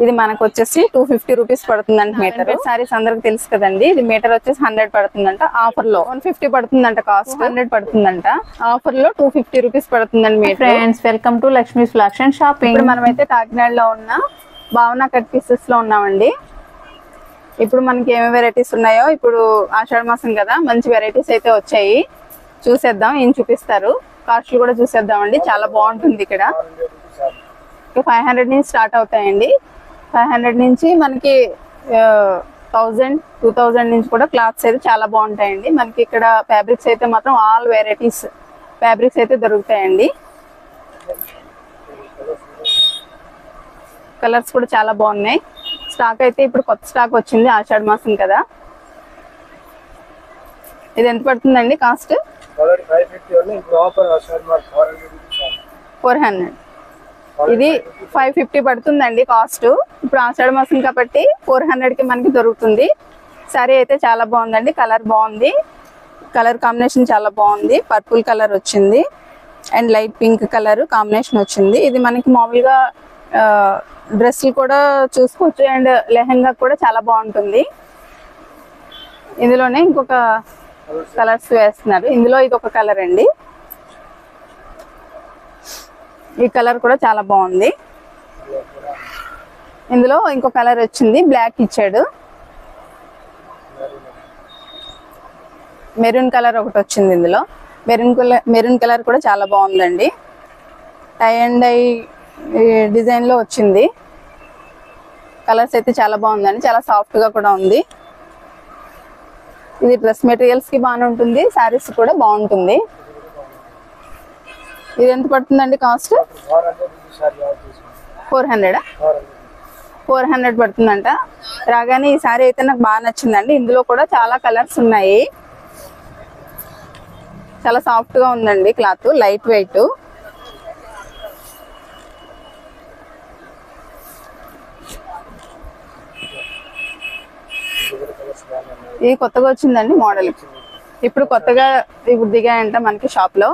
ఇది మనకు వచ్చేసి 250 రూపీస్ పడుతుందంట మీటర్. సారీస్ అందరికి తెలుసు కదండి. ఇది మీటర్ వచ్చేసి 100 పడుతుందంట. ఆఫర్ లో 150 పడుతుందంట, కాస్ట్ 100 పడుతుందంట. ఆఫర్ లో 250 రూపీస్ పడుతుందండి metre. Friends, welcome to Lakshmi's flags and shopping. ఇప్పుడు మనమైతే కాకినాడలో ఉన్న భావన కట్ పీసెస్ లో ఉన్నామండి. ఇప్పుడు మనకి ఏమేమి వెరైటీస్ ఉన్నాయో, ఇప్పుడు ఆషాఢ మాసం కదా, మంచి వెరైటీస్ అయితే వచ్చాయి. చూసేద్దాం, ఏం చూపిస్తారు, కాస్ట్లు కూడా చూసేద్దామండి. చాలా బాగుంటుంది ఇక్కడ. 500 నుంచి స్టార్ట్ అవుతాయండి. 500 నుంచి మనకి 1000, 2000 నుంచి కూడా క్లాత్స్ అయితే చాలా బాగుంటాయండి. మనకి ఇక్కడ ఫ్యాబ్రిక్స్ అయితే మాత్రం ఆల్ వెరైటీస్ ఫ్యాబ్రిక్స్ అయితే దొరుకుతాయండి. కలర్స్ కూడా చాలా బాగున్నాయి. స్టాక్ అయితే ఇప్పుడు కొత్త స్టాక్ వచ్చింది, ఆషాఢ మాసం కదా. ఇది ఎంత పడుతుందండి కాస్ట్? 400. ఇది 550 పడుతుందండి కాస్ట్. ఇప్పుడు ఆషాఢ మాసం కాబట్టి 400 కి మనకి దొరుకుతుంది. సారీ అయితే చాలా బాగుందండి. కలర్ బాగుంది, కలర్ కాంబినేషన్ చాలా బాగుంది. పర్పుల్ కలర్ వచ్చింది and light pink colour combination వచ్చింది. ఇది మనకి మామూలుగా డ్రెస్సులు కూడా చూసుకోవచ్చు అండ్ లెహంగా కూడా చాలా బాగుంటుంది. ఇందులోనే ఇంకొక కలర్స్ వేస్తున్నారు. ఇందులో ఇది ఒక కలర్ అండి. ఈ కలర్ కూడా చాలా బాగుంది. ఇందులో ఇంకో కలర్ వచ్చింది, బ్లాక్ ఇచ్చాడు. మెరూన్ కలర్ ఒకటి వచ్చింది. ఇందులో మెరూన్ కలర్ కూడా చాలా బాగుందండి. టై అండ్ డై డిజైన్ లో వచ్చింది. కలర్స్ అయితే చాలా బాగుందండి, చాలా సాఫ్ట్ గా కూడా ఉంది. ఇది డ్రెస్ మెటీరియల్స్ కి బాగానే ఉంటుంది, శారీస్ కూడా బాగుంటుంది. ఇది ఎంత పడుతుందండి కాస్ట్? 400 పడుతుందంట. రాగానే ఈ సారీ అయితే నాకు బాగా నచ్చిందండి. ఇందులో కూడా చాలా కలర్స్ ఉన్నాయి. చాలా సాఫ్ట్ గా ఉందండి క్లాత్, లైట్ వెయిట్. ఇది కొత్తగా వచ్చిందండి మోడల్. ఇప్పుడు కొత్తగా దిగాయంట మనకి షాప్ లో.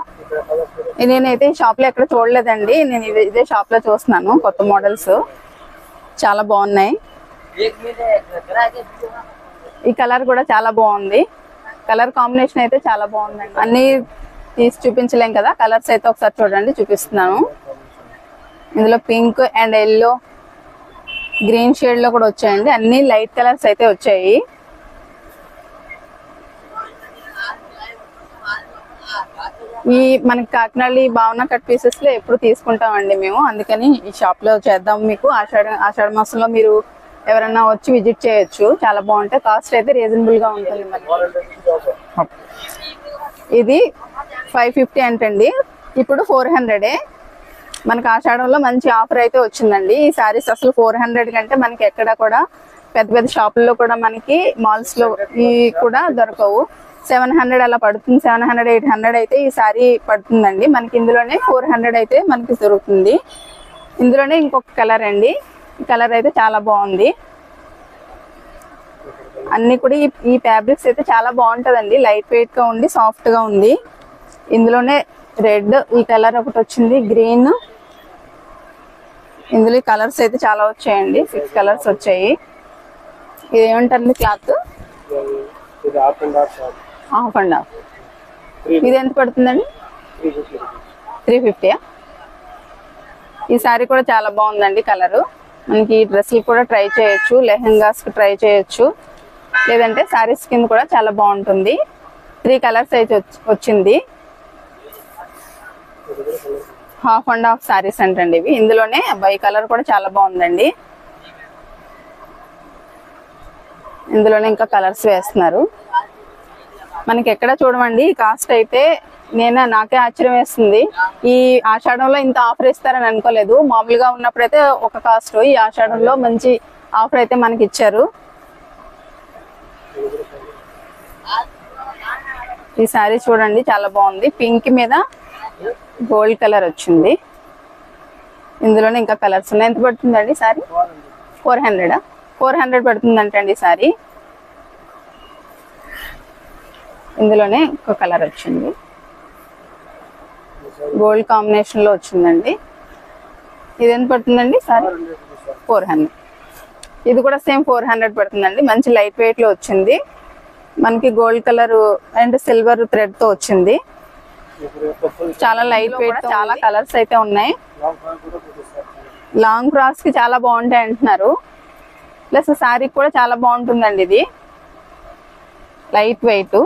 నేనైతే ఈ షాప్ లో ఎక్కడ చూడలేదండి. నేను ఇదే షాప్ లో చూస్తున్నాను. కొత్త మోడల్స్ చాలా బాగున్నాయి. ఈ కలర్ కూడా చాలా బాగుంది. కలర్ కాంబినేషన్ అయితే చాలా బాగుందండి. అన్ని తీసి చూపించలేం కదా, కలర్స్ అయితే ఒకసారి చూడండి, చూపిస్తున్నాను. ఇందులో pink and yellow, green shade లో కూడా వచ్చాయండి. అన్ని లైట్ కలర్స్ అయితే వచ్చాయి. ఈ మనకి కాకినాడ ఈ భావన కట్ పీసెస్ లో ఎప్పుడు తీసుకుంటామండి మేము. అందుకని ఈ షాప్ లో చేద్దాం మీకు. ఆషాఢ మాసంలో మీరు ఎవరైనా వచ్చి విజిట్ చేయొచ్చు. చాలా బాగుంటాయి. కాస్ట్ అయితే రీజనబుల్ గా ఉంటుంది. ఇది 550 అంటండి. ఇప్పుడు 400. మనకి ఆషాఢంలో మంచి ఆఫర్ అయితే వచ్చిందండి. ఈ సారీస్ అసలు 400 కంటే మనకి ఎక్కడ కూడా పెద్ద పెద్ద షాపుల్లో కూడా మనకి మాల్స్ లో ఈ కూడా దొరకవు. 700 అలా పడుతుంది. 700, 800 అయితే ఈ సారీ పడుతుందండి మనకి. ఇందులోనే 400 అయితే మనకి దొరుకుతుంది. ఇందులోనే ఇంకొక కలర్ అండి. ఈ కలర్ అయితే చాలా బాగుంది. అన్ని కూడా ఈ ఫ్యాబ్రిక్స్ అయితే చాలా బాగుంటదండి. లైట్ వెయిట్ గా ఉండి సాఫ్ట్ గా ఉంది. ఇందులోనే రెడ్, ఈ కలర్ ఒకటి వచ్చింది, గ్రీన్. ఇందులో ఈ కలర్స్ అయితే చాలా వచ్చాయండి. 6 కలర్స్ వచ్చాయి. ఇది ఏమంటారు క్లాత్? Half and half. ఇది ఎంత పడుతుందండి? 350. ఈ సారీ కూడా చాలా బాగుందండి. కలరు మనకి డ్రెస్సులు కూడా ట్రై చేయొచ్చు, లెహెంగాస్ ట్రై చేయొచ్చు, లేదంటే సారీస్ కింద కూడా చాలా బాగుంటుంది. 3 కలర్స్ అయితే వచ్చింది. హాఫ్ అండ్ హాఫ్ సారీస్ అంటండి ఇవి. ఇందులోనే బై కలర్ కూడా చాలా బాగుందండి. ఇందులోనే ఇంకా కలర్స్ వేస్తున్నారు. మనకి ఎక్కడ చూడమండి కాస్ట్ అయితే. నాకే ఆశ్చర్యం వేస్తుంది. ఈ ఆషాఢంలో ఇంత ఆఫర్ ఇస్తారని అనుకోలేదు. మామూలుగా ఉన్నప్పుడైతే ఒక కాస్ట్, ఈ ఆషాఢంలో మంచి ఆఫర్ అయితే మనకి ఇచ్చారు. ఈ సారీ చూడండి, చాలా బాగుంది. పింక్ మీద గోల్డ్ కలర్ వచ్చింది. ఇందులోనే ఇంకా కలర్స్ ఉన్నాయి. ఎంత పడుతుందండి సారీ? 400 పడుతుందంటండి సారీ. ఇందులోనే ఒక కలర్ వచ్చింది, గోల్డ్ కాంబినేషన్ లో వచ్చిందండి. ఇది ఎంత పడుతుందండి సారీ? 400. ఇది కూడా సేమ్ 400 పడుతుందండి. మంచి లైట్ వెయిట్ లో వచ్చింది. మనకి gold colour and silver thread తో వచ్చింది. చాలా లైట్ వెయిట్, చాలా కలర్స్ అయితే ఉన్నాయి. లాంగ్ ఫ్రాక్స్ కి చాలా బాగుంటాయి అంటున్నారు. ప్లస్ శారీ కూడా చాలా బాగుంటుందండి. ఇది లైట్ వెయిట్.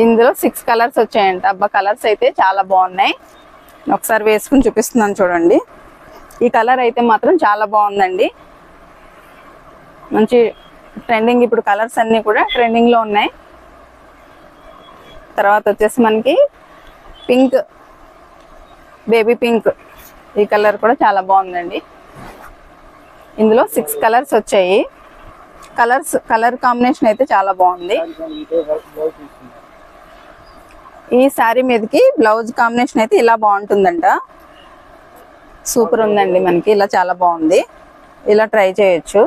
ఇందులో 6 కలర్స్ వచ్చాయంట. అబ్బా కలర్స్ అయితే చాలా బాగున్నాయి. ఒకసారి వేసుకుని చూపిస్తున్నాను చూడండి. ఈ కలర్ అయితే మాత్రం చాలా బాగుందండి. మంచి ట్రెండింగ్. ఇప్పుడు కలర్స్ అన్ని కూడా ట్రెండింగ్ లో ఉన్నాయి. తర్వాత వచ్చేసి మనకి పింక్, బేబీ పింక్, ఈ కలర్ కూడా చాలా బాగుందండి. ఇందులో 6 కలర్స్ వచ్చాయి. కలర్ కాంబినేషన్ అయితే చాలా బాగుంది. ఈ శారీ మీదకి బ్లౌజ్ కాంబినేషన్ అయితే ఇలా బాగుంటుందంట. సూపర్ ఉందండి. మనకి ఇలా చాలా బాగుంది. ఇలా ట్రై చేయొచ్చు.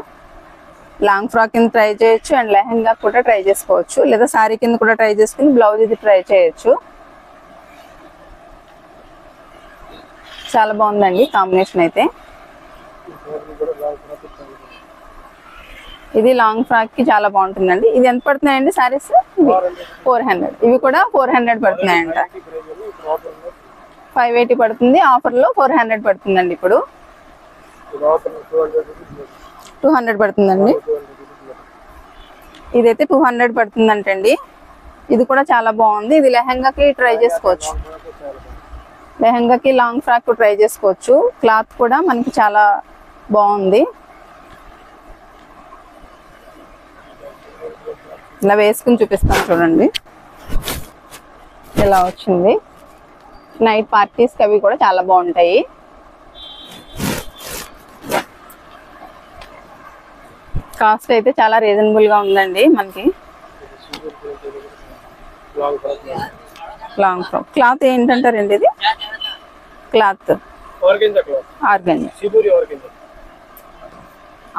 లాంగ్ ఫ్రాక్ కింద ట్రై చేయొచ్చు అండ్ లెహంగా కూడా ట్రై చేసుకోవచ్చు, లేదా శారీ కింద కూడా ట్రై చేసుకుని బ్లౌజ్ ఇది ట్రై చేయొచ్చు. చాలా బాగుందండి కాంబినేషన్ అయితే. ఇది లాంగ్ ఫ్రాక్ కి చాలా బాగుంటుందండి. ఇది ఎంత పడుతున్నాయండి శారీస్? 400. ఇవి కూడా 400 పడుతున్నాయంట. 580 పడుతుంది. ఆఫర్ లో 400 పడుతుందండి. ఇప్పుడు 200 పడుతుందండి. ఇదైతే 200 పడుతుందంటండి. ఇది కూడా చాలా బాగుంది. ఇది లెహంగాకి ట్రై చేసుకోవచ్చు. లెహంగాకి లాంగ్ ఫ్రాక్ ట్రై చేసుకోవచ్చు. క్లాత్ కూడా మనకి చాలా బాగుంది. ఇలా వేసుకుని చూపిస్తాను చూడండి. ఇలా వచ్చింది. నైట్ పార్టీస్ అవి కూడా చాలా బాగుంటాయి. కాస్ట్ అయితే చాలా రీజనబుల్ గా ఉందండి. మనకి లాంగ్ ఫ్రాక్ క్లాత్ ఏంటంటారండి? ఇది క్లాత్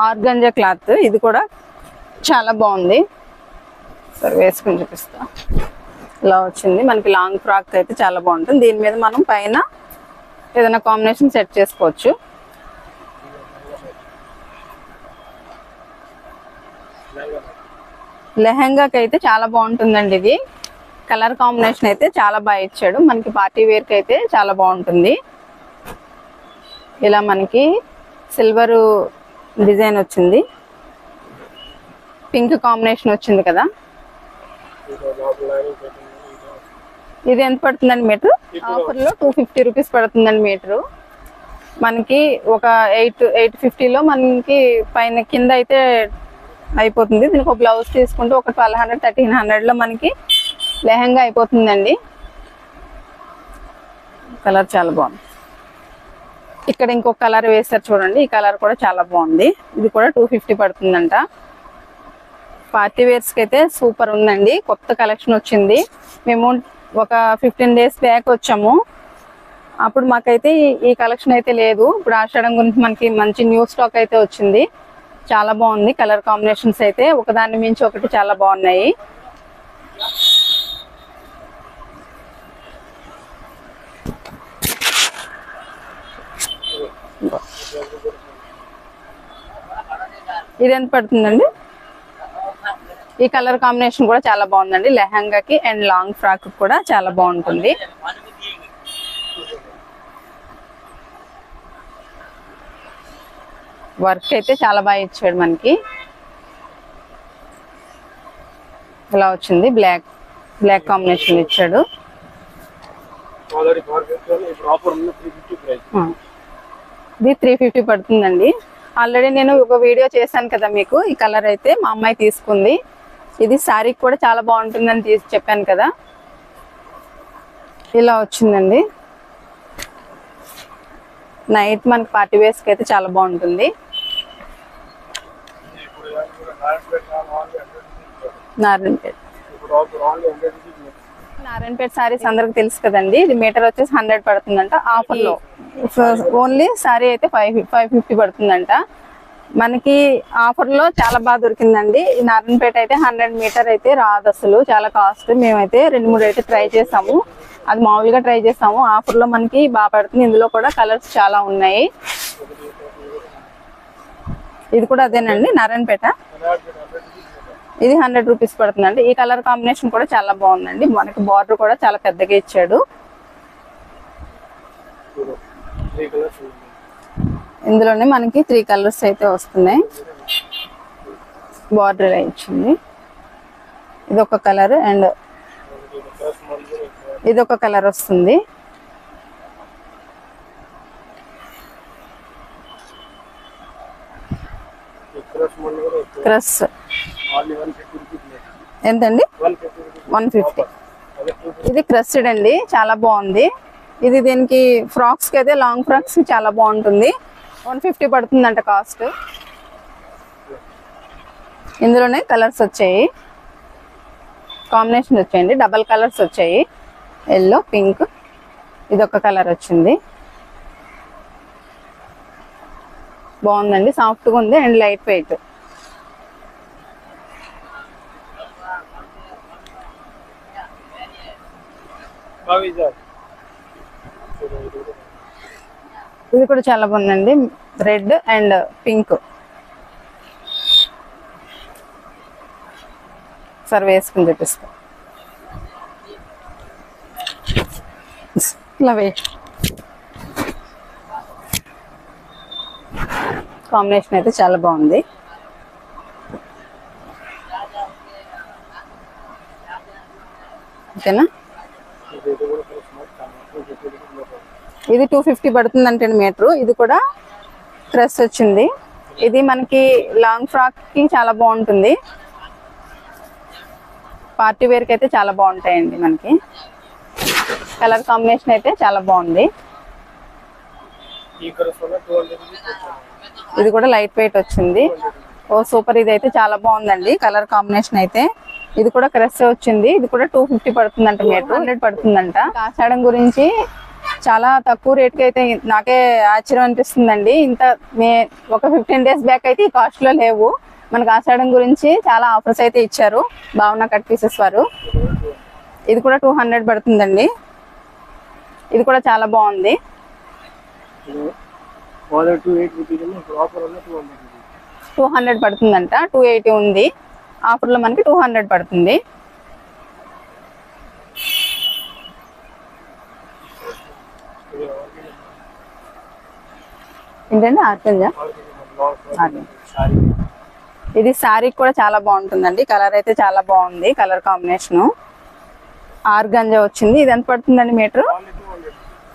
ఆర్గంజా క్లాత్. ఇది కూడా చాలా బాగుంది. సరే వేసుకుని చూపిస్తా. ఇలా వచ్చింది. మనకి లాంగ్ ఫ్రాక్ అయితే చాలా బాగుంటుంది. దీని మీద మనం పైన ఏదైనా కాంబినేషన్ సెట్ చేసుకోవచ్చు. లెహంగాకి అయితే చాలా బాగుంటుందండి. ఇది కలర్ కాంబినేషన్ అయితే చాలా బాగా ఇచ్చాడు. మనకి పార్టీ వేర్ కి అయితే చాలా బాగుంటుంది. ఇలా మనకి సిల్వర్ డిజైన్ వచ్చింది. పింక్ కాంబినేషన్ వచ్చింది కదా. ఇది ఎంత పడుతుందండి మీటర్? ఆఫర్ లో 250 రూపీస్ పడుతుందండి మీటర్. మనకి ఒక 850లో మనకి పైన కింద అయితే అయిపోతుంది. దీనికి ఒక బ్లౌజ్ తీసుకుంటే ఒక 1200 1300 లో మనకి లెహంగా అయిపోతుందండి. కలర్ చాలా బాగుంది. ఇక్కడ ఇంకొక కలర్ వేస్తారు చూడండి. ఈ కలర్ కూడా చాలా బాగుంది. ఇది కూడా 250 పడుతుందంట. పార్టీ వేర్స్ కి అయితే సూపర్ ఉందండి. కొత్త కలెక్షన్ వచ్చింది. మేము ఒక 15 డేస్ బ్యాక్ వచ్చాము. అప్పుడు మాకైతే ఈ కలెక్షన్ అయితే లేదు. ఇప్పుడు ఆషాఢం గురించి మనకి మంచి న్యూ స్టాక్ అయితే వచ్చింది. చాలా బాగుంది. కలర్ కాంబినేషన్స్ అయితే ఒకదాని మించి ఒకటి చాలా బాగున్నాయి. ఇది ఎంత పడుతుందండి? ఈ కలర్ కాంబినేషన్ కూడా చాలా బాగుందండి. లెహంగాకి అండ్ లాంగ్ ఫ్రాక్ కూడా చాలా బాగుంటుంది. వర్క్ అయితే చాలా బాగా ఇచ్చాడు మనకి. ఇలా వచ్చింది. బ్లాక్ కాంబినేషన్ ఇచ్చాడు. ఇది 350 పడుతుందండి. ఆల్రెడీ నేను ఒక వీడియో చేశాను కదా మీకు. ఈ కలర్ అయితే మా అమ్మాయి తీసుకుంది. ఇది శారీకి కూడా చాలా బాగుంటుందని చెప్పాను కదా. ఇలా వచ్చిందండి. నైట్ మనకి పార్టీ వేర్స్ కి అయితే చాలా బాగుంటుంది. నారాయణపేట సారీస్ అందరికి తెలుసు కదండి. ఇది మీటర్ వచ్చేసి 100 పడుతుందంట. ఆఫర్ లో ఓన్లీ సారీ అయితే 550 పడుతుందంట. మనకి ఆఫర్ లో చాలా బాగా దొరికిందండి. ఈ నారాయణపేట అయితే 100 మీటర్ అయితే రాదు అసలు. చాలా కాస్ట్. మేమైతే 2-3 అయితే ట్రై చేసాము. అది మామూలుగా ట్రై చేసాము. ఆఫర్ లో మనకి బాగా పడుతుంది. ఇందులో కూడా కలర్స్ చాలా ఉన్నాయి. ఇది కూడా అదేనండి, నారాయణపేట. ఇది 100 రూపీస్ పడుతుందండి. ఈ కలర్ కాంబినేషన్ కూడా చాలా బాగుందండి. మనకి బార్డర్ కూడా చాలా పెద్దగా ఇచ్చాడు. ఇందులోనే మనకి 3 కలర్స్ అయితే వస్తున్నాయి. బార్డర్ ఇచ్చింది. ఇది ఒక కలర్ అండ్ ఇది ఒక కలర్ వస్తుంది. క్రష్ ఎంతండి? 150. ఇది క్రస్డ్ అండి, చాలా బాగుంది. ఇది దీనికి ఫ్రాక్స్ కి అయితే లాంగ్ ఫ్రాక్స్ చాలా బాగుంటుంది. 150 పడుతుందంట కాస్ట్. ఇందులోనే కలర్స్ వచ్చాయి, కాంబినేషన్ వచ్చాయండి. డబల్ కలర్స్ వచ్చాయి, ఎల్లో పింక్. ఇది ఒక కలర్ వచ్చింది, బాగుందండి. సాఫ్ట్గా ఉంది అండ్ లైట్ వెయిట్. ఇది కూడా చాలా బాగుందండి, రెడ్ అండ్ పింక్. సరే వేసుకుని చూపిస్తా. ఇలా కాంబినేషన్ అయితే చాలా బాగుంది. ఓకేనా? ఇది 250 పడుతుందంటే మీటర్. ఇది కూడా క్రష్ వచ్చింది. ఇది మనకి లాంగ్ ఫ్రాక్ కి చాలా బాగుంటుంది. పార్టీ వేర్ కి అయితే చాలా బాగుంటాయండి. మనకి కలర్ కాంబినేషన్ అయితే చాలా బాగుంది. ఇది కూడా లైట్ వెయిట్ వచ్చింది. ఓ సూపర్. ఇది అయితే చాలా బాగుందండి కలర్ కాంబినేషన్ అయితే. ఇది కూడా క్రష్ వచ్చింది. ఇది కూడా 250 పడుతుందంట మీటర్. 100 పడుతుందంట. ఆషాఢం గురించి చాలా తక్కువ రేట్ కి అయితే నాకే ఆశ్చర్యం అనిపిస్తుందండి. ఒక 15 డేస్ బ్యాక్ అయితే ఈ కాస్ట్ లో లేవు. మనకు ఆషాఢం గురించి చాలా ఆఫర్స్ అయితే ఇచ్చారు భావన కట్ పీసెస్ వారు. ఇది కూడా 200 పడుతుందండి. ఇది కూడా చాలా బాగుంది. 200 పడుతుందంట. 280 ఉంది. ఆఫర్ లో మనకి 200 పడుతుంది. ఏంటండి? ఆర్గంజా. ఇది శారీ కూడా చాలా బాగుంటుందండి. కలర్ అయితే చాలా బాగుంది. కలర్ కాంబినేషన్ ఆర్గంజా వచ్చింది. ఇది ఎంత పడుతుందండి మీటర్?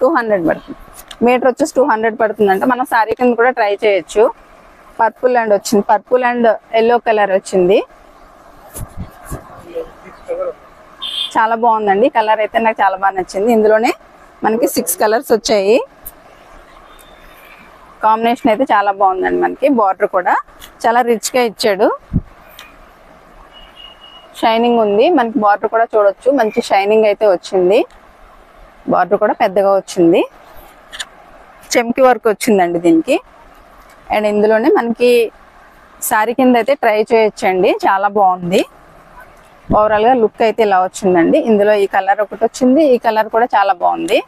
200 పడుతుంది. మీటర్ వచ్చేసి 200 పడుతుందంట. మనం శారీ కింద కూడా ట్రై చేయొచ్చు. పర్పుల్ అండ్ వచ్చింది, పర్పుల్ అండ్ ఎల్లో కలర్ వచ్చింది. చాలా బాగుందండి. కలర్ అయితే నాకు చాలా బాగా నచ్చింది. ఇందులోనే మనకి 6 కలర్స్ వచ్చాయి. కాంబినేషన్ అయితే చాలా బాగుందండి. మనకి బార్డర్ కూడా చాలా రిచ్ గా ఇచ్చాడు. షైనింగ్ ఉంది. మనకి బార్డర్ కూడా చూడొచ్చు, మంచి షైనింగ్ అయితే వచ్చింది. బార్డర్ కూడా పెద్దగా వచ్చింది. చెమ్కి వర్క్ వచ్చిందండి దీనికి. అండ్ ఇందులోనే మనకి శారీ కింద అయితే ట్రై చేయొచ్చండి. చాలా బాగుంది. ఓవరాల్ గా లుక్ అయితే ఇలా వచ్చిందండి. ఇందులో ఈ కలర్ ఒకటి వచ్చింది. ఈ కలర్ కూడా చాలా బాగుంది.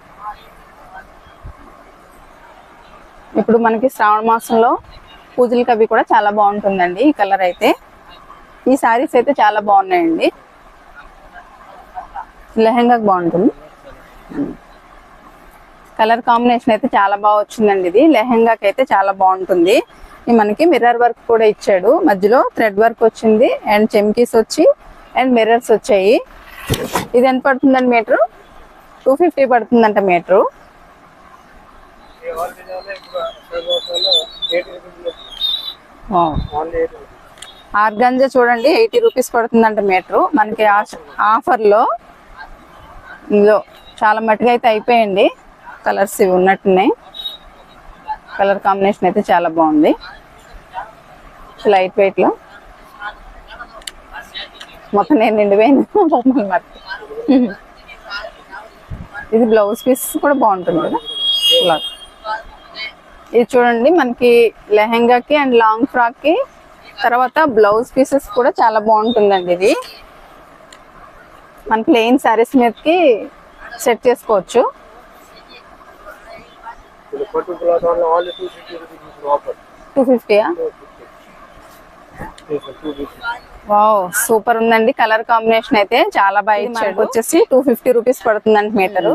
ఇప్పుడు మనకి శ్రావణ మాసంలో పూజలకి అవి కూడా చాలా బాగుంటుందండి ఈ కలర్ అయితే. ఈ శారీస్ అయితే చాలా బాగున్నాయండి. లెహంగాకి బాగుంటుంది. కలర్ కాంబినేషన్ అయితే చాలా బాగా వచ్చిందండి. ఇది లెహంగాకి అయితే చాలా బాగుంటుంది. మనకి మిర్రర్ వర్క్ కూడా ఇచ్చాడు. మధ్యలో థ్రెడ్ వర్క్ వచ్చింది అండ్ చెమ్కీస్ వచ్చి అండ్ మిర్రర్స్ వచ్చాయి. ఇది ఎంత పడుతుందండి మీటర్? 250 పడుతుందంట మీటర్. ఆర్గంజా చూడండి 80 రూపీస్ పడుతుందంట మీటర్. మనకి ఆఫర్ లో ఇందులో చాలా మట్టుగా అయితే అయిపోయింది. కలర్స్ ఇవి ఉన్నట్టున్నాయి. కలర్ కాంబినేషన్ అయితే చాలా బాగుంది. లైట్ వెయిట్ లో మొత్తం నేను నిండిపోయింది. ఇది బ్లౌజ్ పీస్ కూడా బాగుంటుంది కదా. ఇది చూడండి మనకి లెహంగాకి అండ్ లాంగ్ ఫ్రాక్ కి తర్వాత బ్లౌజ్ పీసెస్ కూడా చాలా బాగుంటుందండి. ఇది మన ప్లెయిన్ శారీస్ మీదకి సెట్ చేసుకోవచ్చు. 250 వావ్, సూపర్ ఉందండి. కలర్ కాంబినేషన్ అయితే చాలా బాగా ఇచ్చాడు. వచ్చేసి 250 రూపీస్ పడుతుందండి మీటరు.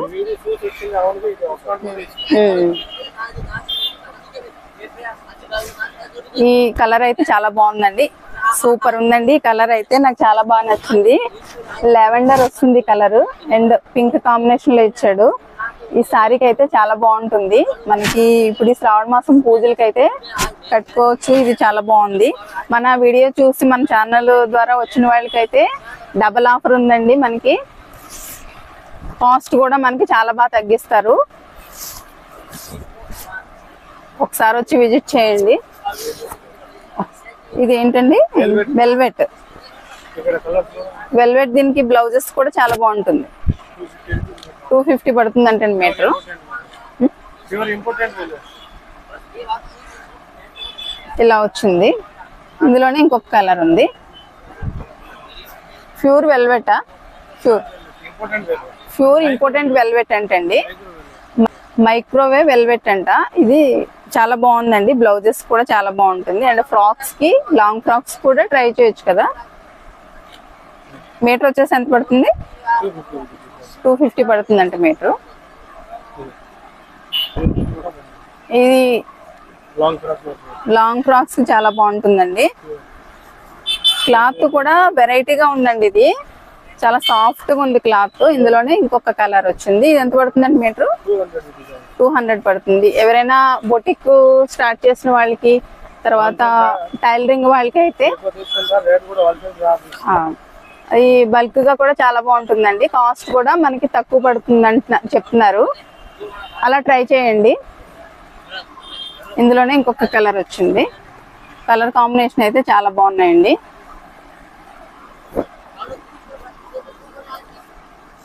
ఈ కలర్ అయితే చాలా బాగుందండి. సూపర్ ఉందండి. ఈ కలర్ అయితే నాకు చాలా బాగా నచ్చింది. లెవెండర్ వస్తుంది కలర్ అండ్ పింక్ కాంబినేషన్ లో ఇచ్చాడు. ఈ సారీకి అయితే చాలా బాగుంటుంది. మనకి ఇప్పుడు ఈ శ్రావణ మాసం పూజలకి అయితే కట్టుకోవచ్చు. ఇది చాలా బాగుంది. మన వీడియో చూసి మన ఛానల్ ద్వారా వచ్చిన వాళ్ళకైతే డబల్ ఆఫర్ ఉందండి. మనకి కాస్ట్ కూడా మనకి చాలా బాగా తగ్గిస్తారు. ఒకసారి వచ్చి విజిట్ చేయండి. ఇది ఏంటండి? వెల్వెట్. వెల్వెట్ దీనికి బ్లౌజెస్ కూడా చాలా బాగుంటుంది. 250 పడుతుంది అంటే మీటరు. ఇలా వచ్చింది. ఇందులోనే ఇంకొక కలర్ ఉంది. ప్యూర్ వెల్వెటా? ప్యూర్ ఇంపార్టెంట్ వెల్వెట్ అంటండి. మైక్రోవేవ్ వెల్వెట్ అంట. ఇది చాలా బాగుందండి. బ్లౌజెస్ కూడా చాలా బాగుంటుంది. అండ్ ఫ్రాక్స్ కి, లాంగ్ ఫ్రాక్స్ కూడా ట్రై చేయొచ్చు కదా. మీటర్ వచ్చేసి ఎంత పడుతుంది? 250 పడుతుంది అంటే మీటరు. ఇది లాంగ్ ఫ్రాక్స్ కి చాలా బాగుంటుందండి. క్లాత్ కూడా వెరైటీగా ఉందండి. ఇది చాలా సాఫ్ట్ గా ఉంది క్లాత్. ఇందులోనే ఇంకొక కలర్ వచ్చింది. ఇది ఎంత పడుతుందండి మీటరు? 200 పడుతుంది. ఎవరైనా బొటిక్ స్టార్ట్ చేసిన వాళ్ళకి, తర్వాత టైలరింగ్ వాళ్ళకి అయితే ఈ బల్క్ గా కూడా చాలా బాగుంటుందండి. కాస్ట్ కూడా మనకి తక్కువ పడుతుంది చెప్తున్నారు. అలా ట్రై చేయండి. ఇందులోనే ఇంకొక కలర్ వచ్చింది. కలర్ కాంబినేషన్ అయితే చాలా బాగున్నాయండి.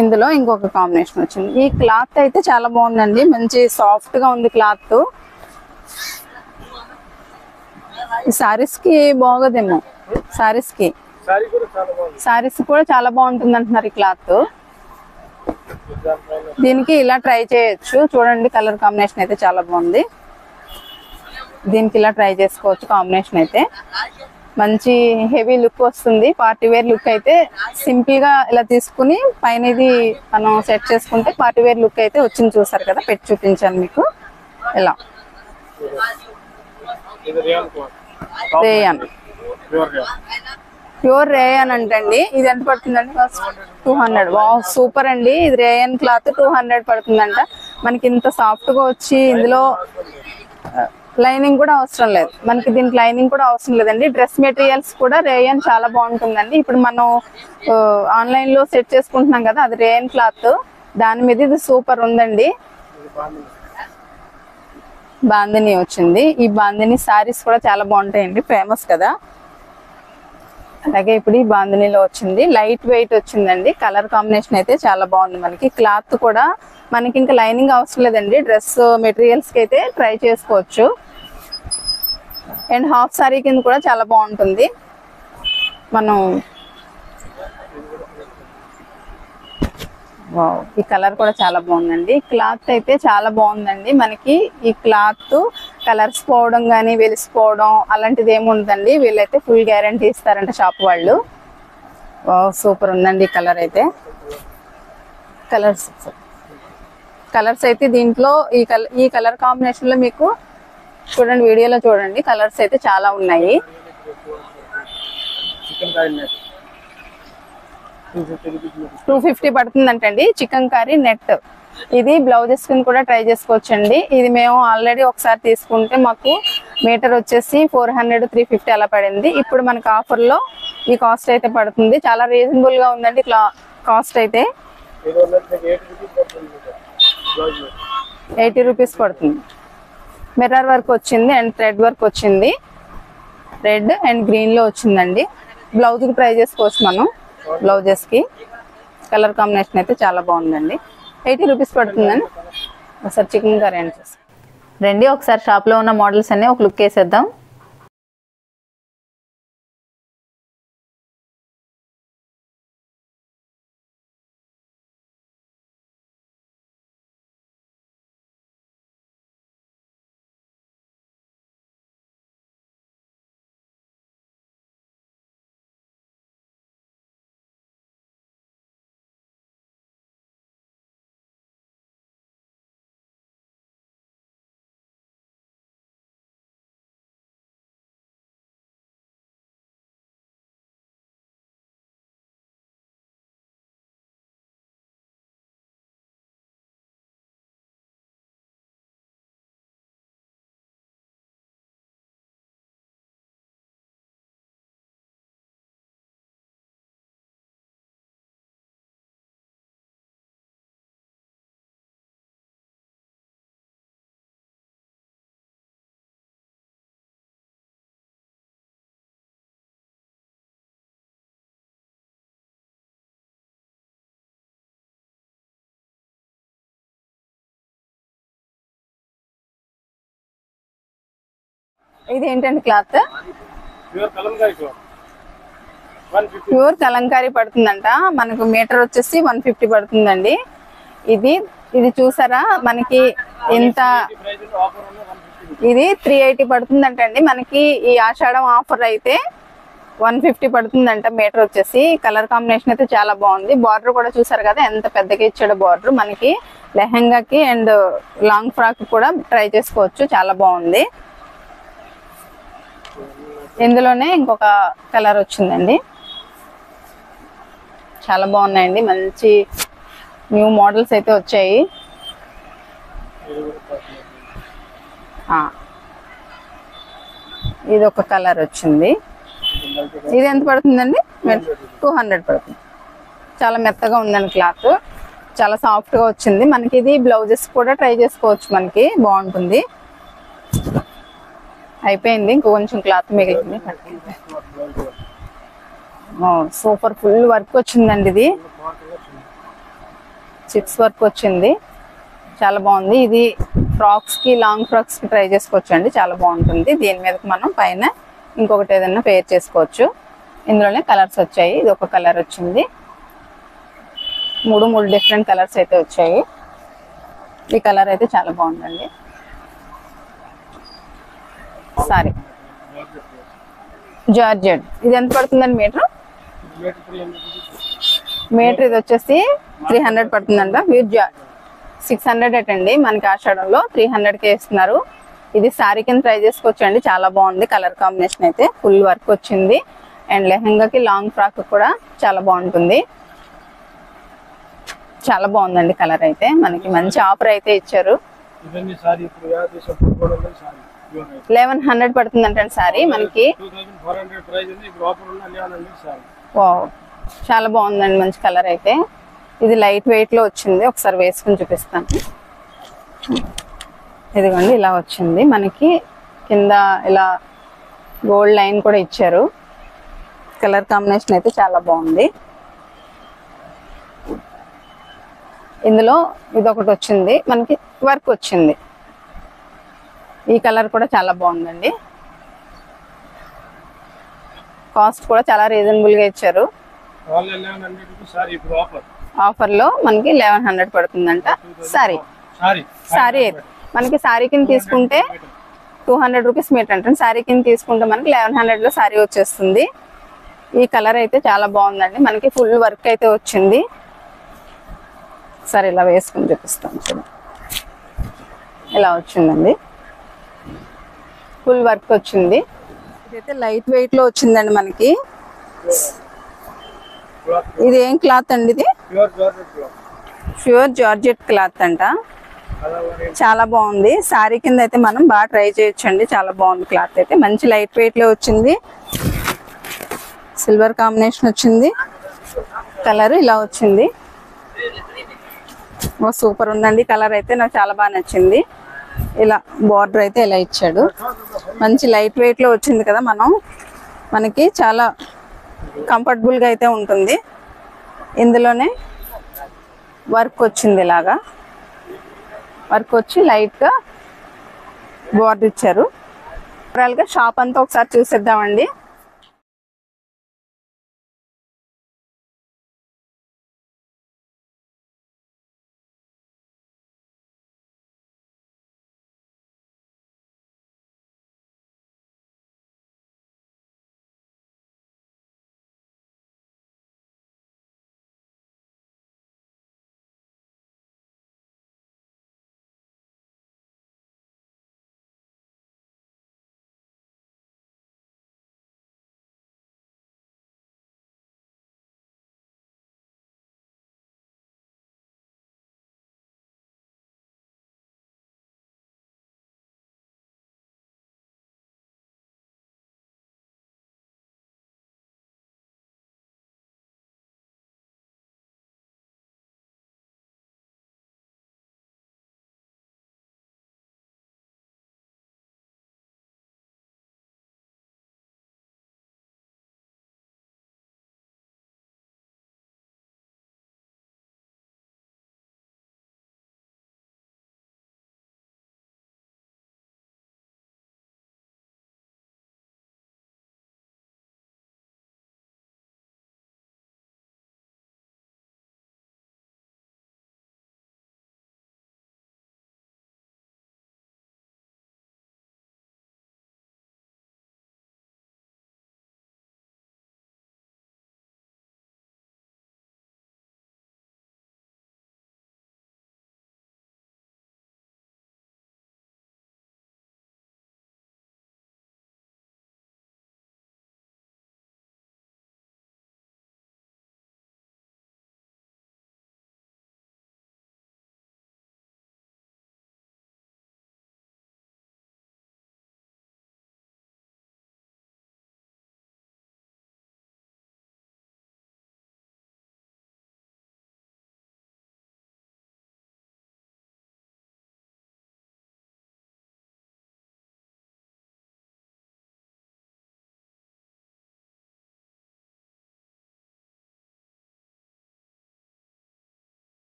ఇందులో ఇంకొక కాంబినేషన్ వచ్చింది. ఈ క్లాత్ అయితే చాలా బాగుందండి. మంచి సాఫ్ట్ గా ఉంది క్లాత్. ఈ సారీస్ కి బాగోదేమో. సారీస్ కూడా చాలా బాగుంటుంది అంటున్నారు ఈ క్లాత్. దీనికి ఇలా ట్రై చేయొచ్చు. చూడండి, కలర్ కాంబినేషన్ అయితే చాలా బాగుంది. దీనికి ఇలా ట్రై చేసుకోవచ్చు. కాంబినేషన్ అయితే మంచి హెవీ లుక్ వస్తుంది. పార్టీ వేర్ లుక్ అయితే సింపుల్ గా ఇలా తీసుకుని పైన ఇది మనం సెట్ చేసుకుంటే పార్టీ వేర్ లుక్ అయితే వచ్చింది. చూసారు కదా, పెట్టి చూపించాను మీకు. ఇలా రేయన్, ప్యూర్ రేయన్ అంటండి. ఇది ఎంత పడుతుందండి? 200. వావ్, సూపర్ అండి. ఇది రేయన్ క్లాత్ 200 పడుతుందంట. మనకి ఇంత సాఫ్ట్ గా వచ్చి ఇందులో లైనింగ్ కూడా అవసరం లేదు. మనకి దీనికి లైనింగ్ కూడా అవసరం లేదండి. డ్రెస్ మెటీరియల్స్ కూడా రేయన్ చాలా బాగుంటుందండి. ఇప్పుడు మనం ఆన్లైన్ లో సెట్ చేసుకుంటున్నాం కదా, అది రేయన్ క్లాత్. దాని మీద ఇది సూపర్ ఉందండి. బాందిని వచ్చింది. ఈ బాందిని సారీస్ కూడా చాలా బాగుంటాయండి, ఫేమస్ కదా. అలాగే ఇప్పుడు ఈ బాందినిలో వచ్చింది లైట్ వెయిట్ వచ్చిందండి. కలర్ కాంబినేషన్ అయితే చాలా బాగుంది. మనకి క్లాత్ కూడా మనకి ఇంకా లైనింగ్ అవసరం లేదండి. డ్రెస్ మెటీరియల్స్ కి అయితే ట్రై చేసుకోవచ్చు. అండ్ హాఫ్ సారీ కింద కూడా చాలా బాగుంటుంది. మనం వావ్, ఈ కలర్ కూడా చాలా బాగుందండి. క్లాత్ అయితే చాలా బాగుందండి. మనకి ఈ క్లాత్ కలర్స్ పోవడం కానీ వెలిసిపోవడం అలాంటిది ఏముందండి. వీళ్ళైతే ఫుల్ గ్యారంటీ ఇస్తారంట షాప్ వాళ్ళు. వావ్, సూపర్ ఉందండి ఈ కలర్ అయితే. కలర్స్ అయితే దీంట్లో ఈ కలర్ కాంబినేషన్ లో మీకు చూడండి, వీడియోలో చూడండి, కలర్స్ అయితే చాలా ఉన్నాయి. 250 పడుతుందంటండి చికెన్ కర్రీ నెట్. ఇది బ్లౌజెస్ కింద కూడా ట్రై చేసుకోవచ్చండి. ఇది మేము ఆల్రెడీ ఒకసారి తీసుకుంటే మాకు మీటర్ వచ్చేసి 400, 350 అలా పడింది. ఇప్పుడు మనకు ఆఫర్ లో ఈ కాస్ట్ అయితే పడుతుంది. చాలా రీజనబుల్ గా ఉందండి కాస్ట్ అయితే. 80 రూపీస్ పడుతుంది. మిర్రర్ వర్క్ వచ్చింది అండ్ థ్రెడ్ వర్క్ వచ్చింది. రెడ్ అండ్ గ్రీన్ లో వచ్చిందండి. బ్లౌజ్ కి ట్రై చేసుకోవచ్చు మనం. బ్లౌజెస్ కి కలర్ కాంబినేషన్ అయితే చాలా బాగుందండి. 80 రూపీస్ పడుతుందండి. ఒకసారి చికెన్ కర్రీ అని రండి, ఒకసారి షాప్ లో ఉన్న మోడల్స్ అన్ని ఒక లుక్ వేసేద్దాం. ఇది ఏంటండి cloth? Pure Kalamkari cloth 150. Pure Kalamkari పడుతుందంట. మనకు మీటర్ వచ్చేసి 150 పడుతుందండి. ఇది ఇది చూసారా మనకి ఇంత, ప్రైస్ ఆఫర్ ఉన్న 150. ఇది 380 పడుతుందంట అండి. మనకి ఈ ఆషాఢం ఆఫర్ అయితే 150 పడుతుందంట మీటర్ వచ్చేసి. కలర్ కాంబినేషన్ అయితే చాలా బాగుంది. బార్డర్ కూడా చూసారు కదా ఎంత పెద్దగా ఇచ్చాడు బార్డర్. మనకి లెహంగాకి అండ్ లాంగ్ ఫ్రాక్ కూడా ట్రై చేసుకోవచ్చు, చాలా బాగుంది. ఇందులోనే ఇంకొక కలర్ వచ్చిందండి, చాలా బాగున్నాయండి. మంచి న్యూ మోడల్స్ అయితే వచ్చాయి. ఇది ఒక కలర్ వచ్చింది. ఇది ఎంత పడుతుందండి? 200 పడుతుంది. చాలా మెత్తగా ఉందండి క్లాత్, చాలా సాఫ్ట్ గా వచ్చింది. మనకి ఇది బ్లౌజెస్ కూడా ట్రై చేసుకోవచ్చు, మనకి బాగుంటుంది. అయిపోయింది, ఇంకో కొంచెం క్లాత్ మిగిలింది. సూపర్ ఫుల్ వర్క్ వచ్చిందండి. ఇది చిప్స్ వర్క్ వచ్చింది, చాలా బాగుంది. ఇది ఫ్రాక్స్ కి లాంగ్ ఫ్రాక్స్ కి ట్రై చేసుకోవచ్చు అండి, చాలా బాగుంటుంది. దీని మీద మనం పైన ఇంకొకటి ఏదైనా పేర్ చేసుకోవచ్చు. ఇందులోనే కలర్స్ వచ్చాయి. ఇది ఒక కలర్ వచ్చింది, మూడు డిఫరెంట్ కలర్స్ అయితే వచ్చాయి. ఈ కలర్ అయితే చాలా బాగుందండి. Sorry georgette. ఇది ఎంత పడుతుందండి మీటర్? మీటర్ ఇది వచ్చేసి 300 పడుతుందంట. 600 అటండి. మనకి ఆషాఢంలో 300కే ఇస్తున్నారు. ఇది శారీ కింద ట్రై చేసుకోవచ్చు అండి, చాలా బాగుంది. కలర్ కాంబినేషన్ అయితే ఫుల్ వర్క్ వచ్చింది. అండ్ లెహంగాకి లాంగ్ ఫ్రాక్ కూడా చాలా బాగుంటుంది. చాలా బాగుందండి కలర్ అయితే. మనకి మంచి ఆఫర్ అయితే ఇచ్చారు. 1100 పడుతుందంటండి సారీ. మనకి వావ్, చాలా బాగుందండి, మంచి కలర్ అయితే. ఇది లైట్ వెయిట్ లో వచ్చింది, ఒకసారి వేసుకుని చూపిస్తాను. ఇదిగోండి ఇలా వచ్చింది. మనకి కింద ఇలా గోల్డ్ లైన్ కూడా ఇచ్చారు. కలర్ కాంబినేషన్ అయితే చాలా బాగుంది. ఇందులో ఇదొకటి వచ్చింది, మనకి వర్క్ వచ్చింది. ఈ కలర్ కూడా చాలా బాగుందండి. కాస్ట్ కూడా చాలా రీజనబుల్ గా ఇచ్చారు. ఆఫర్ లో మనకి 1100 పడుతుందంట. సారీ అయితే మనకి సారీ కింద తీసుకుంటే 200 రూపీస్ మీటర్ అంటే, సారీ కింద తీసుకుంటే మనకి 1100 లో సారీ వచ్చేస్తుంది. ఈ కలర్ అయితే చాలా బాగుందండి. మనకి ఫుల్ వర్క్ అయితే వచ్చింది. సరే ఇలా వేసుకుని చూపిస్తాను చూడండి. ఇలా వచ్చిందండి, ఫుల్ వర్క్ వచ్చింది. ఇదైతే లైట్ వెయిట్ లో వచ్చిందండి మనకి. ఇది ఏం క్లాత్ అండి? ఇది ప్యూర్ జార్జెట్ క్లాత్ అంట, చాలా బాగుంది. శారీ కింద అయితే మనం బాగా ట్రై చేయొచ్చు అండి, చాలా బాగుంది క్లాత్ అయితే. మంచి లైట్ వెయిట్ లో వచ్చింది. సిల్వర్ కాంబినేషన్ వచ్చింది. కలర్ ఇలా వచ్చింది. సూపర్ ఉందండి కలర్ అయితే, నాకు చాలా బాగా నచ్చింది. ఇలా బార్డర్ అయితే ఇలా ఇచ్చాడు. మంచి లైట్ వెయిట్ లో వచ్చింది కదా, మనకి చాలా కంఫర్టబుల్ గా అయితే ఉంటుంది. ఇందులోనే వర్క్ వచ్చింది, ఇలాగా వర్క్ వచ్చి లైట్ గా బార్డర్ ఇచ్చారు. ఓవరాల్ గా షాప్ అంతా ఒకసారి చూసేద్దామండి.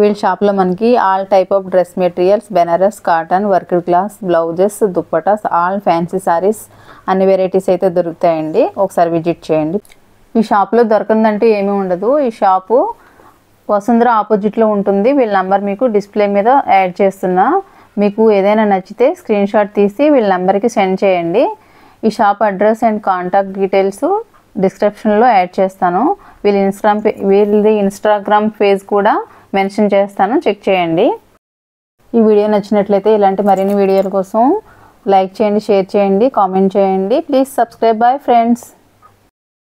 వీళ్ళ షాప్లో మనకి all type of dress materials, Banaras, cotton, work class, blouses, dupattas, all fancy saris అన్ని వెరైటీస్ అయితే దొరుకుతాయండి. ఒకసారి విజిట్ చేయండి. ఈ షాప్లో దొరకందంటే ఏమీ ఉండదు. ఈ షాపు వసుంధర ఆపోజిట్లో ఉంటుంది. వీళ్ళ నెంబర్ మీకు డిస్ప్లే మీద యాడ్ చేస్తున్నా. మీకు ఏదైనా నచ్చితే స్క్రీన్ షాట్ తీసి వీళ్ళ నెంబర్కి సెండ్ చేయండి. ఈ shop address and contact details డిస్క్రిప్షన్లో యాడ్ చేస్తాను. వీళ్ళది ఇన్స్టాగ్రామ్ పేజ్ కూడా మెన్షన్ చేస్తాను, చెక్ చేయండి. ఈ వీడియో నచ్చినట్లయితే ఇలాంటి మరిన్ని వీడియోల కోసం లైక్ చేయండి, షేర్ చేయండి, కామెంట్ చేయండి. Please subscribe. Bye friends.